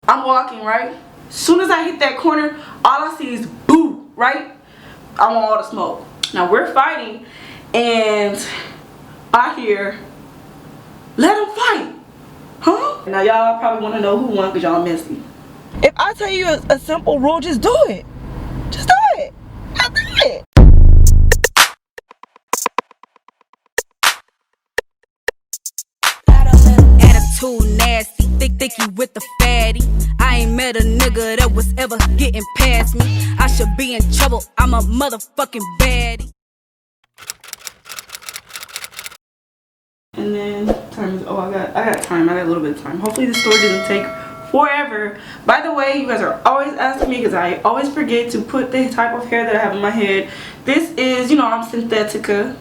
I'm walking, right? As soon as I hit that corner, all I see is boo, right? I want all the smoke. Now we're fighting, and I hear, let him fight. Huh? Now y'all probably want to know who won because y'all messy. If I tell you a simple rule, just do it. Just do it. Just do it. Attitude nasty, thicky with the fatty. I ain't met a nigga that was ever getting past me. I should be in trouble, I'm a motherfucking baddie. And then time is, oh, I got time. I got a little bit of time. Hopefully the story doesn't take forever. By the way, you guys are always asking me because I always forget to put the type of hair that I have in my head. This is, you know, I'm Synthetica.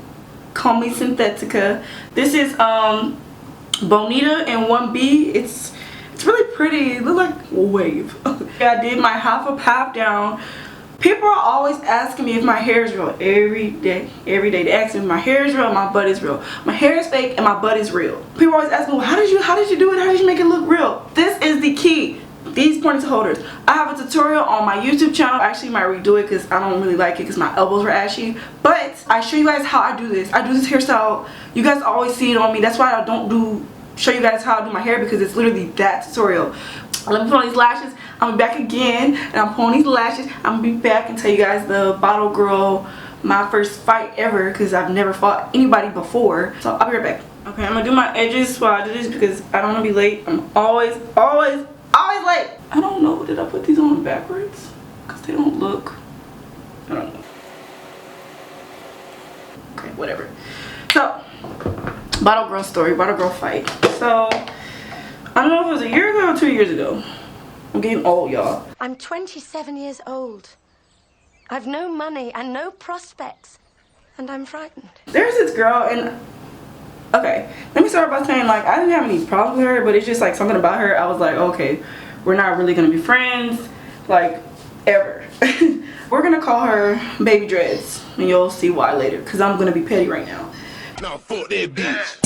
Call me Synthetica. This is Bonita and 1B. It's really pretty. It looks like a wave. I did my half down. People are always asking me if my hair is real every day. They ask me if my hair is real and my butt is real. My hair is fake and my butt is real. People always ask me, well, how did you do it? How did you make it look real? This is the key. These ponytail holders. I have a tutorial on my YouTube channel. I actually might redo it because I don't really like it because my elbows were ashy. But I show you guys how I do this. I do this hairstyle. You guys always see it on me. That's why I don't show you guys how I do my hair, because it's literally that tutorial. Let me put on these lashes. I'm gonna be back again, and I'm pulling these lashes. I'm gonna be back and tell you guys the bottle girl, my first fight ever, because I've never fought anybody before. So I'll be right back. Okay, I'm gonna do my edges while I do this because I don't want to be late. I'm always late. I don't know. Did I put these on backwards? Because they don't look. I don't know. Okay, whatever. So, bottle girl story, bottle girl fight. So, I don't know if it was a year ago or 2 years ago. I'm getting old, y'all. I'm 27 years old. I've no money and no prospects, and I'm frightened. There's this girl, and okay, let me start by saying, like, I didn't have any problems with her, but it's just like something about her. I was like, okay, we're not really gonna be friends, like, ever. We're gonna call her Baby Dreads, and you'll see why later, because I'm gonna be petty right now. Nah, fuck that bitch.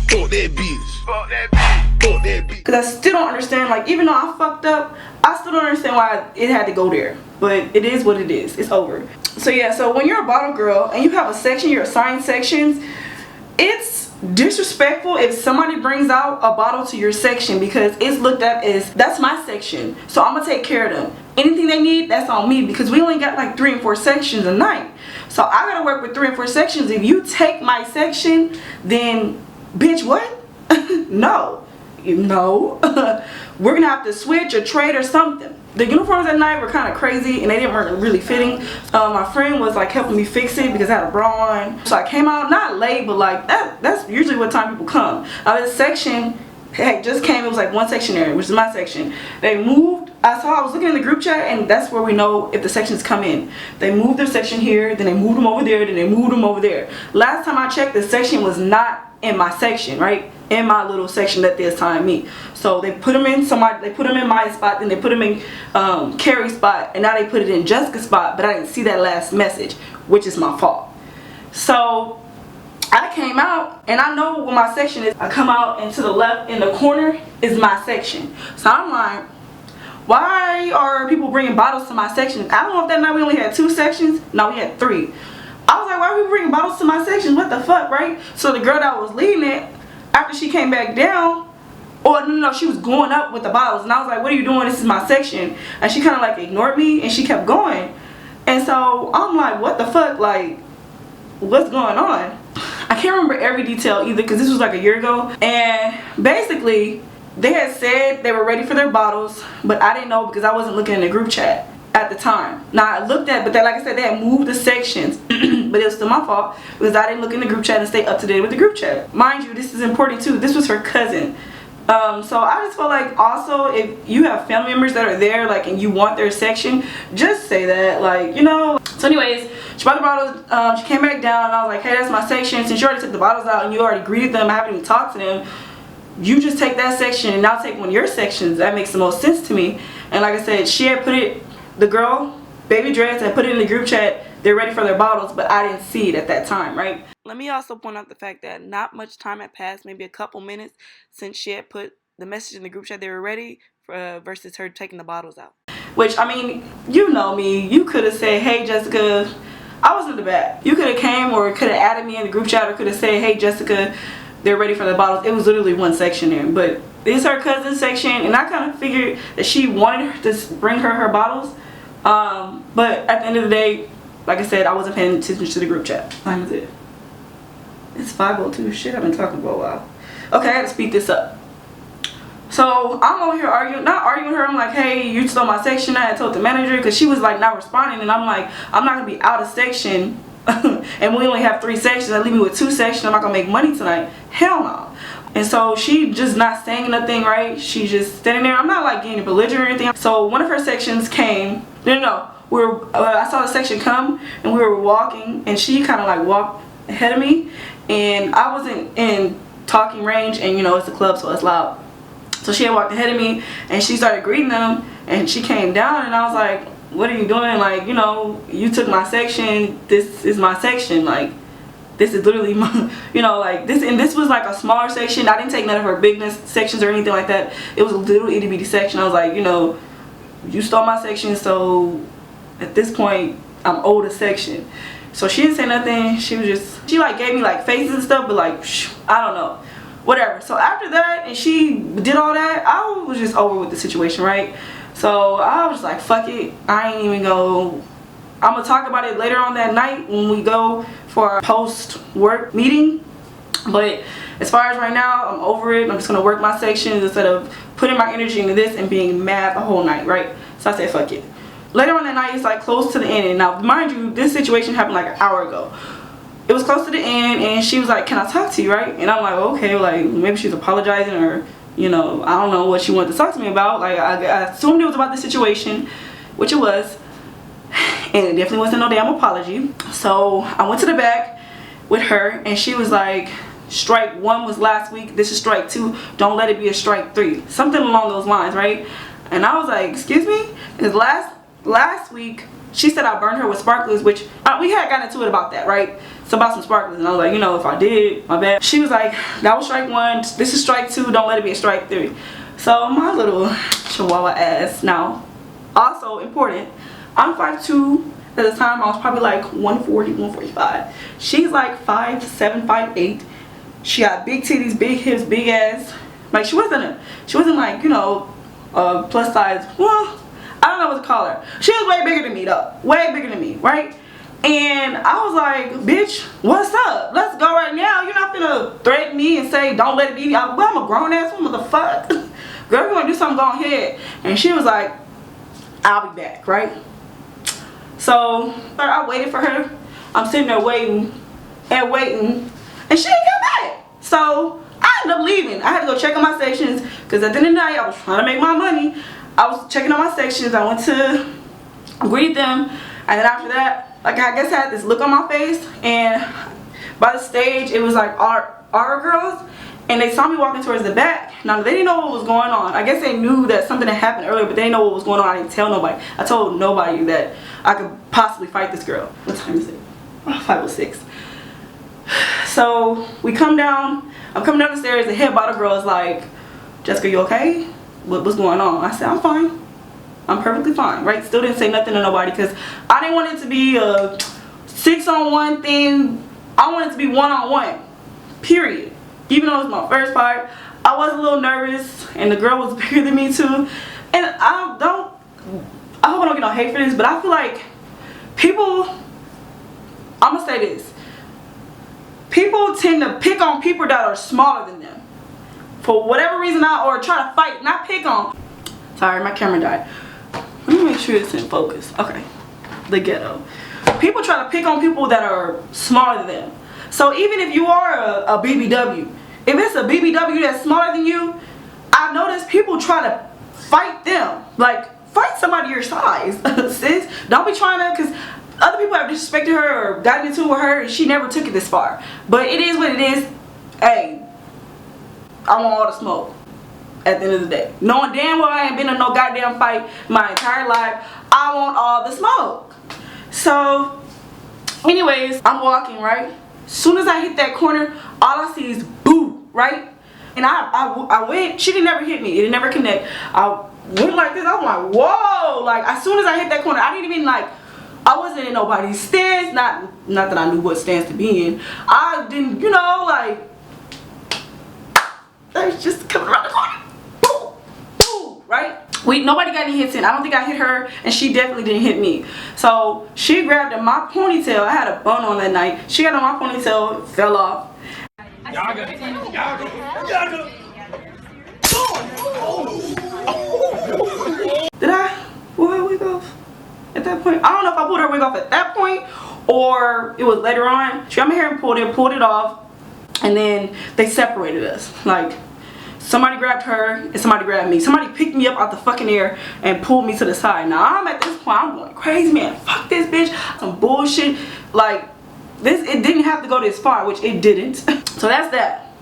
Fuck that bitch. Fuck that bitch. Fuck that bitch. Because I still don't understand, like, even though I fucked up, I still don't understand why it had to go there. But it is what it is. It's over. So yeah, so when you're a bottle girl and you have a section, you're assigned sections, it's disrespectful if somebody brings out a bottle to your section, because it's looked at as, that's my section, so I'm gonna take care of them. Anything they need, that's on me, because we only got like 3 and 4 sections a night. So I gotta work with 3 and 4 sections. If you take my section, then bitch, what? No. We're gonna have to switch or trade or something. The uniforms at night were kind of crazy and they weren't really fitting. My friend was like helping me fix it because I had a bra on. So I came out not late, but like that's usually what time people come. This section just came. It was like one section there, which is my section. They moved. I was looking in the group chat, and that's where we know if the sections come in. They moved their section here, then they moved them over there, then they moved them over there. Last time I checked, the section was not in my section, right? In my little section that they assigned me. So they put them in they put them in my spot, then they put them in Carrie's spot, and now they put it in Jessica's spot, but I didn't see that last message, which is my fault. So I came out, and I know what my section is. I come out, and to the left in the corner is my section. So I'm like, why are people bringing bottles to my section? I don't know if that night we only had 2 sections. No, we had 3. I was like, why are we bringing bottles to my section? What the fuck, right? So the girl that was leading it, after she came back down, or no, she was going up with the bottles, and I was like, what are you doing? This is my section. And she kind of like ignored me, and she kept going. And so I'm like, what the fuck, like, what's going on? I can't remember every detail either, because this was like a year ago. And basically, they had said they were ready for their bottles, but I didn't know because I wasn't looking in the group chat at the time. Now I looked at, but like I said, they had moved the sections, but it was still my fault because I didn't look in the group chat and stay up to date with the group chat. Mind you, this is important too. This was her cousin. So I just felt like, also, if you have family members that are there, like, and you want their section, just say that, like, you know. So anyways, she brought the bottles, she came back down, and I was like, hey, that's my section. Since you already took the bottles out and you already greeted them, I haven't even talked to them, you just take that section and I'll take one of your sections. That makes the most sense to me. And like I said, she had put it, the girl, Baby Dreads, had put it in the group chat, they're ready for their bottles, but I didn't see it at that time, right? Let me also point out the fact that not much time had passed, maybe a couple minutes, since she had put the message in the group chat they were ready versus her taking the bottles out. Which, I mean, you know me. You could have said, hey, Jessica, I was in the back. You could have came or could have added me in the group chat or could have said, hey, Jessica, they're ready for the bottles. It was literally one section there. But it's her cousin's section, and I kind of figured that she wanted her to bring her bottles. But at the end of the day, like I said, I wasn't paying attention to the group chat. Time is it? It's 5:02. Shit, I've been talking for a while. Okay, I had to speed this up. So I'm over here arguing, not arguing with her. I'm like, hey, you stole my section. I had told the manager because she was like not responding, and I'm like, I'm not gonna be out of section, and we only have 3 sections. I leave me with 2 sections. I'm not gonna make money tonight. Hell no. And so she just not saying nothing, right? She's just standing there. I'm not like getting belligerent or anything. So one of her sections came. No. I saw the section come, and we were walking, and she kind of like walked ahead of me, and I wasn't in talking range, and you know it's a club, so it's loud. So she had walked ahead of me, and she started greeting them, and she came down, and I was like, what are you doing? Like, you know, you took my section. This is my section. Like, this is literally my, you know, like this. And this was like a smaller section. I didn't take none of her big sections or anything like that. It was a little itty bitty section. I was like, you know, you stole my section, so at this point I'm owed a section. So she didn't say nothing. She like gave me like faces and stuff, but like I don't know, whatever. So after that, and she did all that, I was just over with the situation, right? So I was like, fuck it, I ain't even go. I'm gonna talk about it later on that night when we go for our post work meeting. But as far as right now, I'm over it. I'm just gonna work my sections instead of putting my energy into this and being mad the whole night, right? So I said, fuck it. Later on that night, it's like close to the end. And now, mind you, this situation happened like an hour ago. It was close to the end, and she was like, can I talk to you, right? And I'm like, okay, like maybe she's apologizing, or you know, I don't know what she wanted to talk to me about. Like I assumed it was about the situation, which it was, and it definitely wasn't no damn apology. So I went to the back with her, and she was like, strike 1 was last week, this is strike 2, don't let it be a strike 3, something along those lines, right? And I was like, excuse me? Because last week she said I burned her with sparklers, which we had gotten into it about that, right? So about some sparklers, and I was like, you know, if I did, my bad. She was like, that was strike 1, this is strike 2, don't let it be a strike 3. So my little chihuahua ass. Now, also important, I'm 5'2". At the time I was probably like 140, 145. She's like 5'7", 5'8". She got big titties, big hips, big ass. Like she wasn't like, you know, plus size. Well, I don't know what to call her. She was way bigger than me though. Way bigger than me, right? And I was like, bitch, what's up? Let's go right now. You're not gonna threaten me and say, don't let it be. I'm a grown ass woman, the fuck? Girl, if you wanna do something, go ahead. And she was like, I'll be back, right? So I waited for her. I'm sitting there waiting, and she didn't come back. So I ended up leaving. I had to go check on my sections, because at the end of the night I was trying to make my money. I was checking on my sections. I went to greet them, and then after that, like I guess I had this look on my face, and by the stage it was like our girls, and they saw me walking towards the back. Now they didn't know what was going on. I guess they knew that something had happened earlier, but they didn't know what was going on. I didn't tell nobody. I told nobody that I could possibly fight this girl. What time is it? 5:06. So we come down. I'm coming down the stairs. The head bottle girl is like, Jessica, you okay? What's going on? I said, I'm fine. I'm perfectly fine, right? Still didn't say nothing to nobody, because I didn't want it to be a 6-on-1 thing. I wanted it to be 1-on-1, period. Even though it was my first fight, I was a little nervous, and the girl was bigger than me too. And I hope I don't get no hate for this, but I feel like people, I'm gonna say this, people tend to pick on people that are smaller than them for whatever reason, or try to fight, not pick on. Sorry, my camera died. Let me make sure it's in focus. Okay, the ghetto. People try to pick on people that are smaller than them. So even if you are a BBW, if it's a BBW that's smaller than you, I've noticed people try to fight them. Like, fight somebody your size, sis. Don't be trying to, because other people have disrespected her or gotten into it with her, and she never took it this far. But it is what it is. Hey, I want all the smoke at the end of the day. Knowing damn well I ain't been in no goddamn fight my entire life, I want all the smoke. So, anyways, I'm walking, right? Soon as I hit that corner, all I see is boo, right? And I went, she didn't never hit me, it didn't never connect. I went like this. I was like, whoa. Like, as soon as I hit that corner, I didn't even like, I wasn't in nobody's stance. Not that I knew what stance to be in. I didn't, you know, like, I was just coming around the corner. Boom, boom, right? Nobody got any hits in. I don't think I hit her, and she definitely didn't hit me. So she grabbed at my ponytail. I had a bun on that night. She got on my ponytail, it fell off. Did I pull her wig off at that point? I don't know if I pulled her wig off at that point or it was later on. She got my hair and pulled it off, and then they separated us. Like, somebody grabbed her and somebody grabbed me. Somebody picked me up out the fucking air and pulled me to the side. Now I'm at this point, I'm going crazy, man. Fuck this bitch. Some bullshit. Like, this, it didn't have to go this far, which it didn't. So that's that.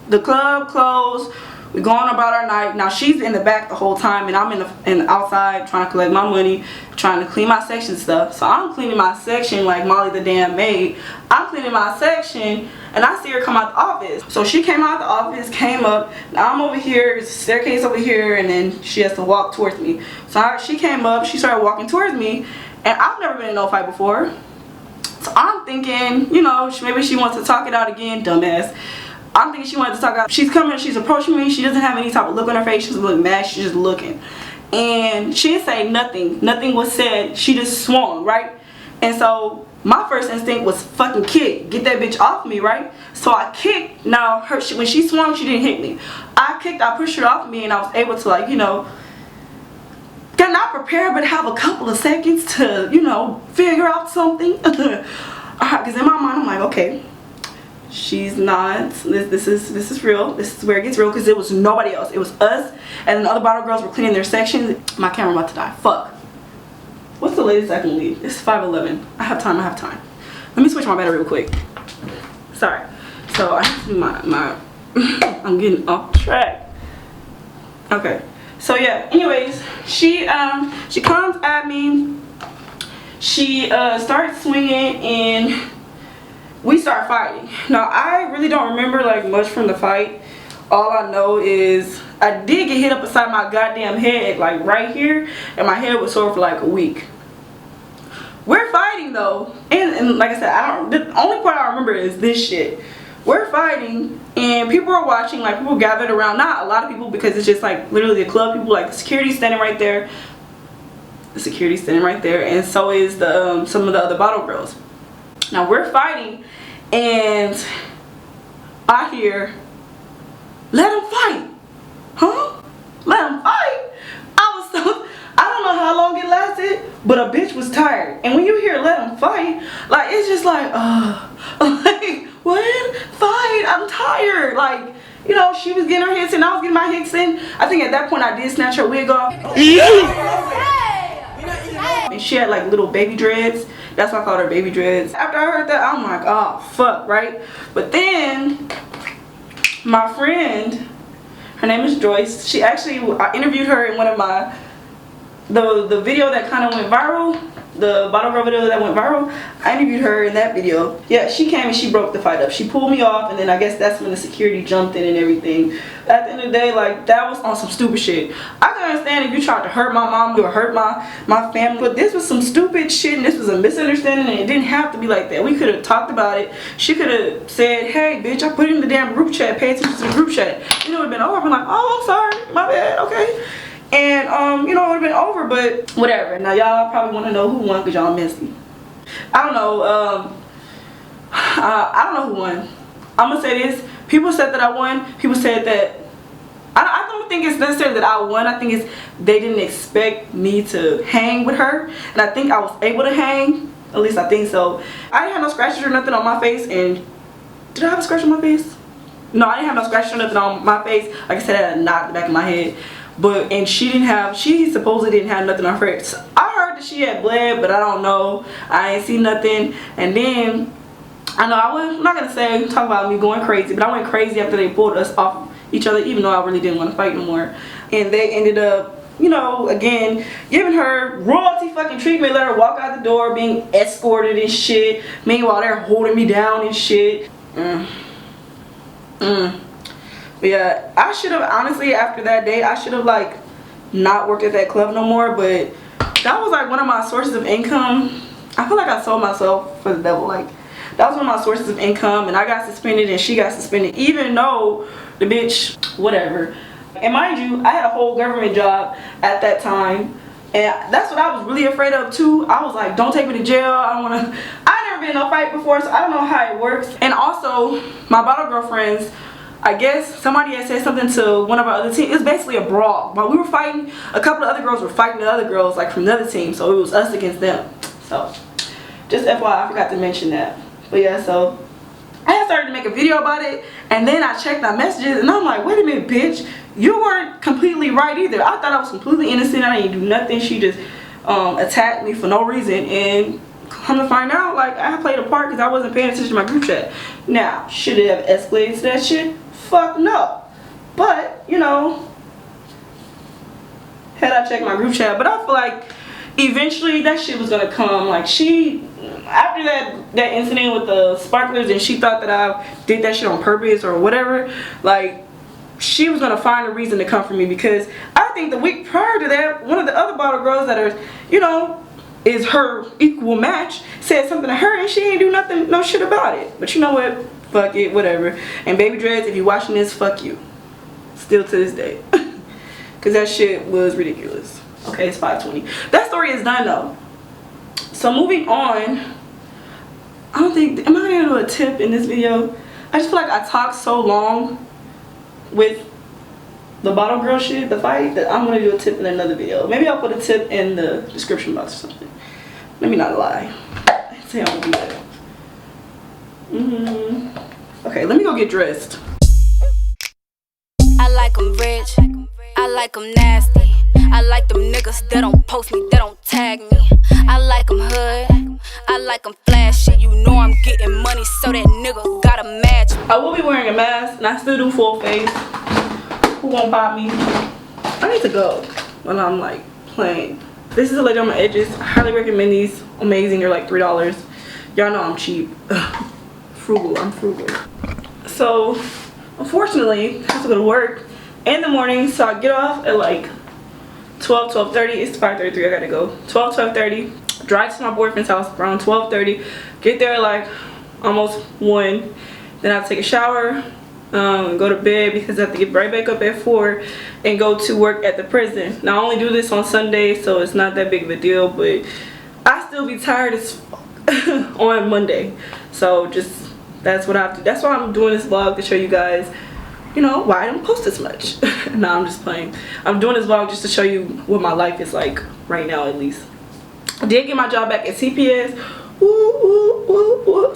The club closed. We going about our night. Now she's in the back the whole time, and I'm in the outside trying to collect my money, trying to clean my section stuff. So I'm cleaning my section like Molly the damn maid. I'm cleaning my section, and I see her come out the office. So she came out the office, came up. Now I'm over here, there's a staircase over here, and then she has to walk towards me. So she came up, she started walking towards me, and I've never been in no fight before. So I'm thinking, you know, maybe she wants to talk it out again, dumbass. I'm thinking she wanted to talk out. She's coming, she's approaching me. She doesn't have any type of look on her face. She doesn't look mad. She's just looking. And she didn't say nothing. Nothing was said. She just swung, right? And so my first instinct was fucking kick. Get that bitch off me, right? So I kicked. Now, when she swung, she didn't hit me. I kicked, I pushed her off me, and I was able to, like, you know, not prepare, but have a couple of seconds to, you know, figure out something. Because in my mind, I'm like, okay. She's not, this is real. This is where it gets real, because it was nobody else. It was us, and then the other bottle girls were cleaning their sections. My camera about to die. Fuck. What's the latest I can leave? It's 5:11. I have time. Let me switch my battery real quick. Sorry. So I have to do my I'm getting off track. Okay. So yeah, anyways, she comes at me. She starts swinging, and we start fighting. Now I really don't remember like much from the fight. All I know is I did get hit up beside my goddamn head, like right here, and my head was sore for like a week. We're fighting though, and like I said, the only part I remember is this shit. We're fighting, and people are watching, like people gathered around. Not a lot of people, because it's just like literally the club people, like the security standing right there. The security standing right there, and so is the some of the other bottle girls. Now we're fighting, and I hear, "Let him fight." Huh? Let him fight? I don't know how long it lasted, but a bitch was tired. And when you hear "let him fight," like it's just like, like, what? Fight? I'm tired. Like, you know, she was getting her hits in, I was getting my hits in. I think at that point I did snatch her wig off. And she had like little baby dreads. That's why I called her baby dreads. After I heard that, I'm like, oh fuck, right? But then my friend, her name is Joyce. She actually, I interviewed her in one of my the video that kind of went viral, the bottle girl video that went viral. I interviewed her in that video. Yeah, she came and she broke the fight up. She pulled me off, and then I guess that's when the security jumped in and everything. At the end of the day, like, that was on some stupid shit. I can understand if you tried to hurt my mom or hurt my family, but this was some stupid shit, and this was a misunderstanding, and it didn't have to be like that. We could have talked about it. She could have said, "Hey bitch, I put it in the damn group chat, pay attention to the group chat." You know, it would have been over. I've been like, "Oh, I'm sorry, my bad, okay." And you know, it would have been over, but whatever. Now y'all probably want to know who won, because y'all messy. I don't know. I don't know who won. I'm gonna say this. People said that I won. People said that I don't think it's necessarily that I won. I think it's they didn't expect me to hang with her, and I think I was able to hang. At least I think so. I didn't have no scratches or nothing on my face. And did I have a scratch on my face? No, I didn't have no scratches or nothing on my face. Like I said, I had a knot in the back of my head. But, and she supposedly didn't have nothing on her face. I heard that she had bled, but I don't know. I ain't seen nothing. And then, I know I'm not gonna talk about me going crazy, but I went crazy after they pulled us off each other, even though I really didn't want to fight no more. And they ended up, you know, again, giving her royalty fucking treatment, let her walk out the door, being escorted and shit. Meanwhile, they're holding me down and shit. But yeah, I should have, honestly, after that day, I should have, like, not work at that club no more, but that was like one of my sources of income. I feel like I sold myself for the devil. Like, that was one of my sources of income, and I got suspended and she got suspended, even though the bitch, whatever. And mind you, I had a whole government job at that time, and that's what I was really afraid of too. I was like, don't take me to jail. I don't want to. I never been in a fight before, so I don't know how it works. And also, my bottle girlfriends, I guess somebody had said something to one of our other teams. It was basically a brawl. While we were fighting, a couple of other girls were fighting the other girls, like from the other team, so it was us against them. So just FYI, I forgot to mention that. But yeah, so I had started to make a video about it, and then I checked my messages, and I'm like, wait a minute, bitch, you weren't completely right either. I thought I was completely innocent. I didn't do nothing. She just attacked me for no reason, and come to find out, like, I played a part because I wasn't paying attention to my group chat. Now, should it have escalated to that shit? Fuck no. But, you know, had I checked my group chat, but I feel like eventually that shit was gonna come. Like, she, after that incident with the sparklers, and she thought that I did that shit on purpose or whatever, like, she was gonna find a reason to come for me, because I think the week prior to that, one of the other bottle girls that are, you know, is her equal match, said something to her, and she ain't do nothing, no shit about it. But you know what, fuck it, whatever. And Baby Dreads, if you're watching this, fuck you, still to this day. Because that shit was ridiculous. Okay, it's 5:20. That story is done though. So moving on, I don't think, am I gonna do a tip in this video? I just feel like I talked so long with the bottle girl shit, the fight, that I'm gonna do a tip in another video. Maybe I'll put a tip in the description box or something. Let me not lie. I say I won't do that. Okay, let me go get dressed. I like them rich, I like them nasty. I like them niggas that don't post me, that don't tag me. I like them hood, I like them flashy. You know I'm getting money, so that nigga gotta match. I will be wearing a mask, and I still do full face. Who won't pop me? I need to go when I'm like playing. This is a lady on my edges. I highly recommend these. Amazing, they're like $3. Y'all know I'm cheap. Frugal, I'm frugal. So, unfortunately, I have to go to work in the morning, so I get off at like 12:30. It's 5:33. I gotta go. 12:30. Drive to my boyfriend's house around 12:30. Get there like almost 1. Then I have to take a shower, go to bed because I have to get right back up at 4 and go to work at the prison. Now I only do this on Sunday, so it's not that big of a deal, but I still be tired as fuck on Monday. So just that's what I have to. That's why I'm doing this vlog, to show you guys, you know, why I don't post as much. Nah, I'm just playing. I'm doing this vlog just to show you what my life is like right now, at least. I did get my job back at CPS.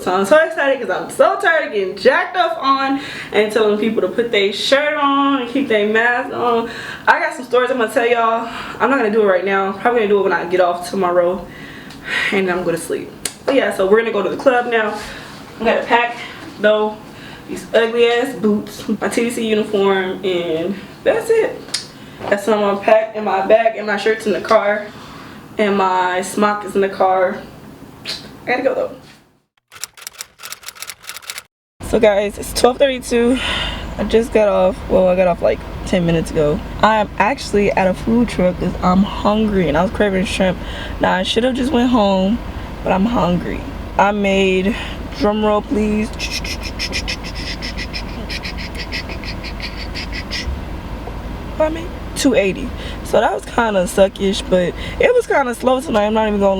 So I'm so excited because I'm so tired of getting jacked up on and telling people to put their shirt on and keep their mask on. I got some stories I'm gonna tell y'all. I'm not gonna do it right now. I'm probably gonna do it when I get off tomorrow and I'm gonna sleep. But yeah, so we're gonna go to the club now. I'm gonna pack though these ugly ass boots, my TDC uniform, and that's it. That's what I'm gonna pack in my bag, and my shirt's in the car, and my smock is in the car. I gotta go though. So guys, it's 12:32. I just got off. Well, I got off like 10 minutes ago. I am actually at a food truck because I'm hungry and I was craving shrimp. Now I should have just went home, but I'm hungry. I made, drum roll please, I made 280. So that was kind of suckish, but it was kind of slow tonight. I'm not even gonna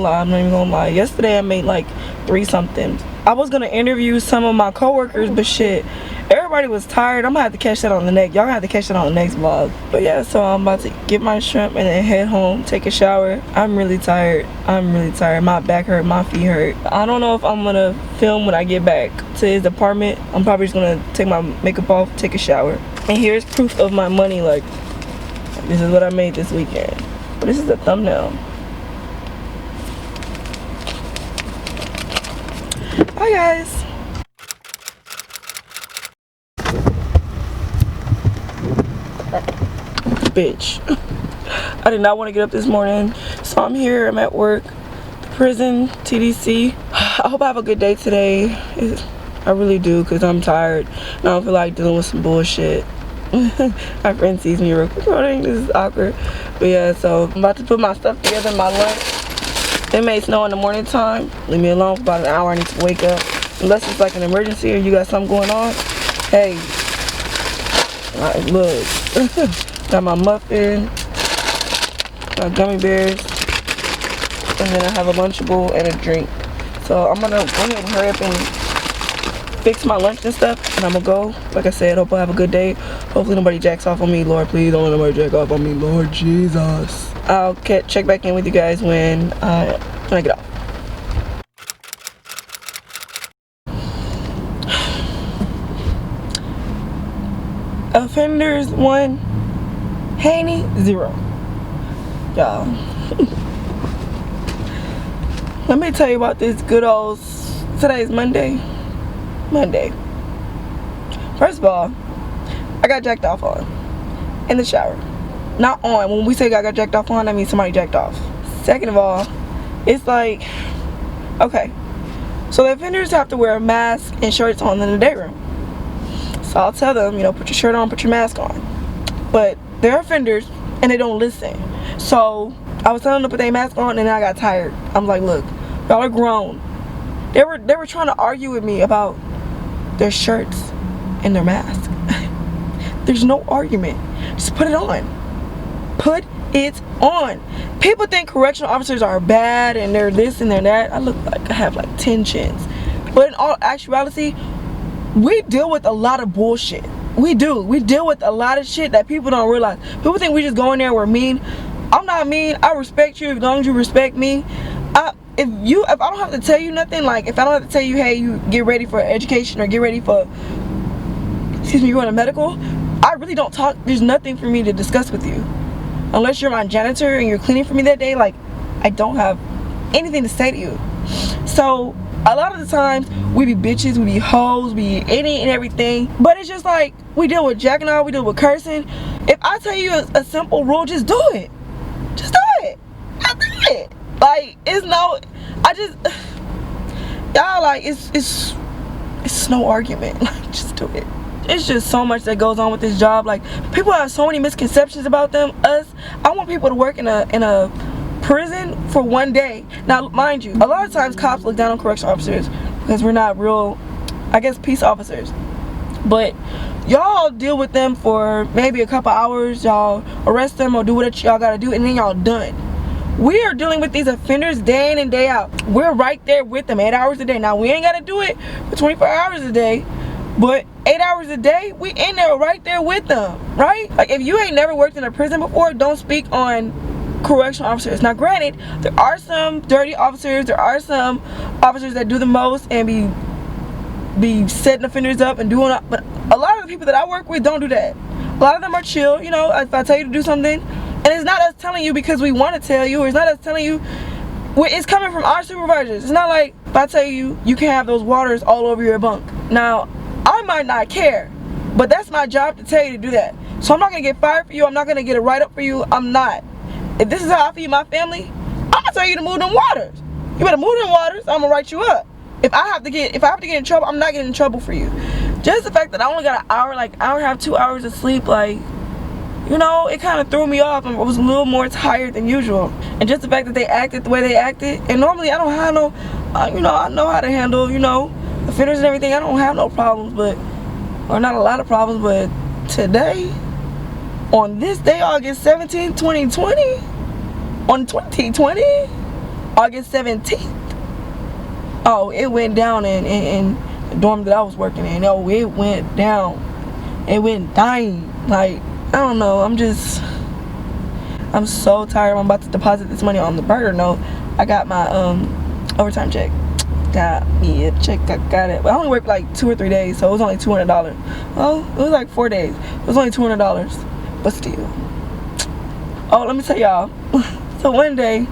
lie. Yesterday I made like 3 something. I was gonna interview some of my coworkers, but shit, everybody was tired. I'm gonna have to catch that on the next. Y'all gonna have to catch that on the next vlog. But yeah, so I'm about to get my shrimp and then head home, take a shower. I'm really tired. My back hurt, my feet hurt. I don't know if I'm gonna film when I get back to his apartment. I'm probably just gonna take my makeup off, take a shower. And here's proof of my money. Like, this is what I made this weekend. But this is the thumbnail. Bye guys. Bitch. I did not want to get up this morning. So I'm here, I'm at work. The prison, TDC. I hope I have a good day today. I really do, because I'm tired. And I don't feel like dealing with some bullshit. My friend sees me recording. This is awkward. But yeah, so I'm about to put my stuff together, my lunch. It may snow in the morning time. Leave me alone for about an hour. I need to wake up. Unless it's like an emergency or you got something going on. Hey, look. Got my muffin, my gummy bears, and then I have a Lunchable and a drink. So I'm gonna go ahead and hurry up and fix my lunch and stuff, and I'm gonna go. Like I said, hope I have a good day. Hopefully nobody jacks off on me. Lord, please don't let nobody jack off on me. Lord Jesus. I'll check back in with you guys when I get off. Offenders 1, Haney 0. Y'all. Let me tell you about this good old. Today's Monday. First of all, I got jacked off on in the shower. Not on. When we say I got jacked off on, that means somebody jacked off. Second of all, it's like, okay, so the offenders have to wear a mask and shirts on in the day room. So I'll tell them, you know, put your shirt on, put your mask on. But they're offenders and they don't listen. So I was telling them to put their mask on, and then I got tired. I'm like, look, y'all are grown. They were trying to argue with me about their shirts and their mask. There's no argument. Just put it on. Put it on. People think correctional officers are bad and they're this and they're that. I look like I have like 10 chins. But in all actuality, we deal with a lot of bullshit. We do. We deal with a lot of shit that people don't realize. People think we just go in there and we're mean. I'm not mean. I respect you as long as you respect me. If I don't have to tell you nothing, like if I don't have to tell you, hey, you get ready for education or get ready for, excuse me, you want a medical, I really don't talk. There's nothing for me to discuss with you. Unless you're my janitor and you're cleaning for me that day, like I don't have anything to say to you. So a lot of the times we be bitches, we be hoes, we be any and everything. But it's just like we deal with jacking off, we deal with cursing. If I tell you a simple rule, just do it. Just do it. Just do it. Like it's no, y'all like it's no argument. Like just do it. It's just so much that goes on with this job. Like people have so many misconceptions about us. I want people to work in a prison for one day. Now mind you, a lot of times cops look down on correctional officers because we're not real, I guess, peace officers. But y'all deal with them for maybe a couple hours. Y'all arrest them or do what y'all gotta do, and then y'all done. We are dealing with these offenders day in and day out. We're right there with them 8 hours a day. Now we ain't gotta do it for 24 hours a day, but 8 hours a day, we in there right there with them, right? Like if you ain't never worked in a prison before, don't speak on correctional officers. Now granted, there are some dirty officers, there are some officers that do the most and be setting offenders up and doing, but a lot of the people that I work with don't do that. A lot of them are chill, you know. If I tell you to do something, and it's not us telling you because we want to tell you, or it's not us telling you, it's coming from our supervisors. It's not like if I tell you you can't have those waters all over your bunk. Now I might not care, but that's my job to tell you to do that. So I'm not gonna get fired for you. I'm not gonna get a write-up for you. I'm not. If this is how I feed my family, I'm gonna tell you to move them waters. You better move them waters. I'm gonna write you up. If I have to get in trouble, I'm not getting in trouble for you. Just the fact that I only got an hour, like hour and a half, 2 hours of sleep, like, you know, it kind of threw me off. I was a little more tired than usual. And just the fact that they acted the way they acted, and normally I don't have no, you know, I know how to handle, you know, offenders and everything. I don't have no problems, or not a lot of problems, but today, on this day, August 17, 2020, on 2020, August 17th, oh, it went down in the dorm that I was working in. Oh, it went down. It went dying. Like, I don't know. I'm so tired. I'm about to deposit this money on the burger note. I got my overtime check. Got me a check. I got it. But I only worked like 2 or 3 days, so it was only $200. Well, it was like 4 days. It was only $200, but still. Oh, let me tell y'all. So one day,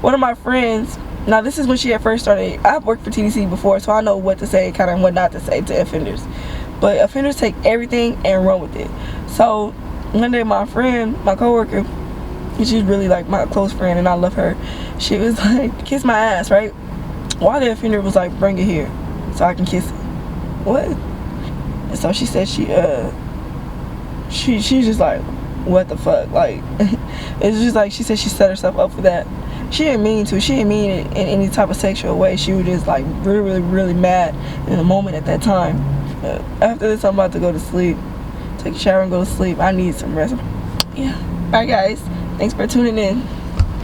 one of my friends. Now this is when she had first started. I've worked for TDC before, so I know what to say, kind of what not to say to offenders. But offenders take everything and run with it. So one day my friend, my coworker, she's really like my close friend and I love her. She was like, kiss my ass, right? While the offender was like, bring it here so I can kiss it. What? And so she said she she's just like, what the fuck? Like, it's just like she said she set herself up for that. She didn't mean to. She didn't mean it in any type of sexual way. She was just like really mad in the moment at that time. After this, I'm about to go to sleep. Take a shower and go to sleep. I need some rest. Yeah. Bye guys. Thanks for tuning in.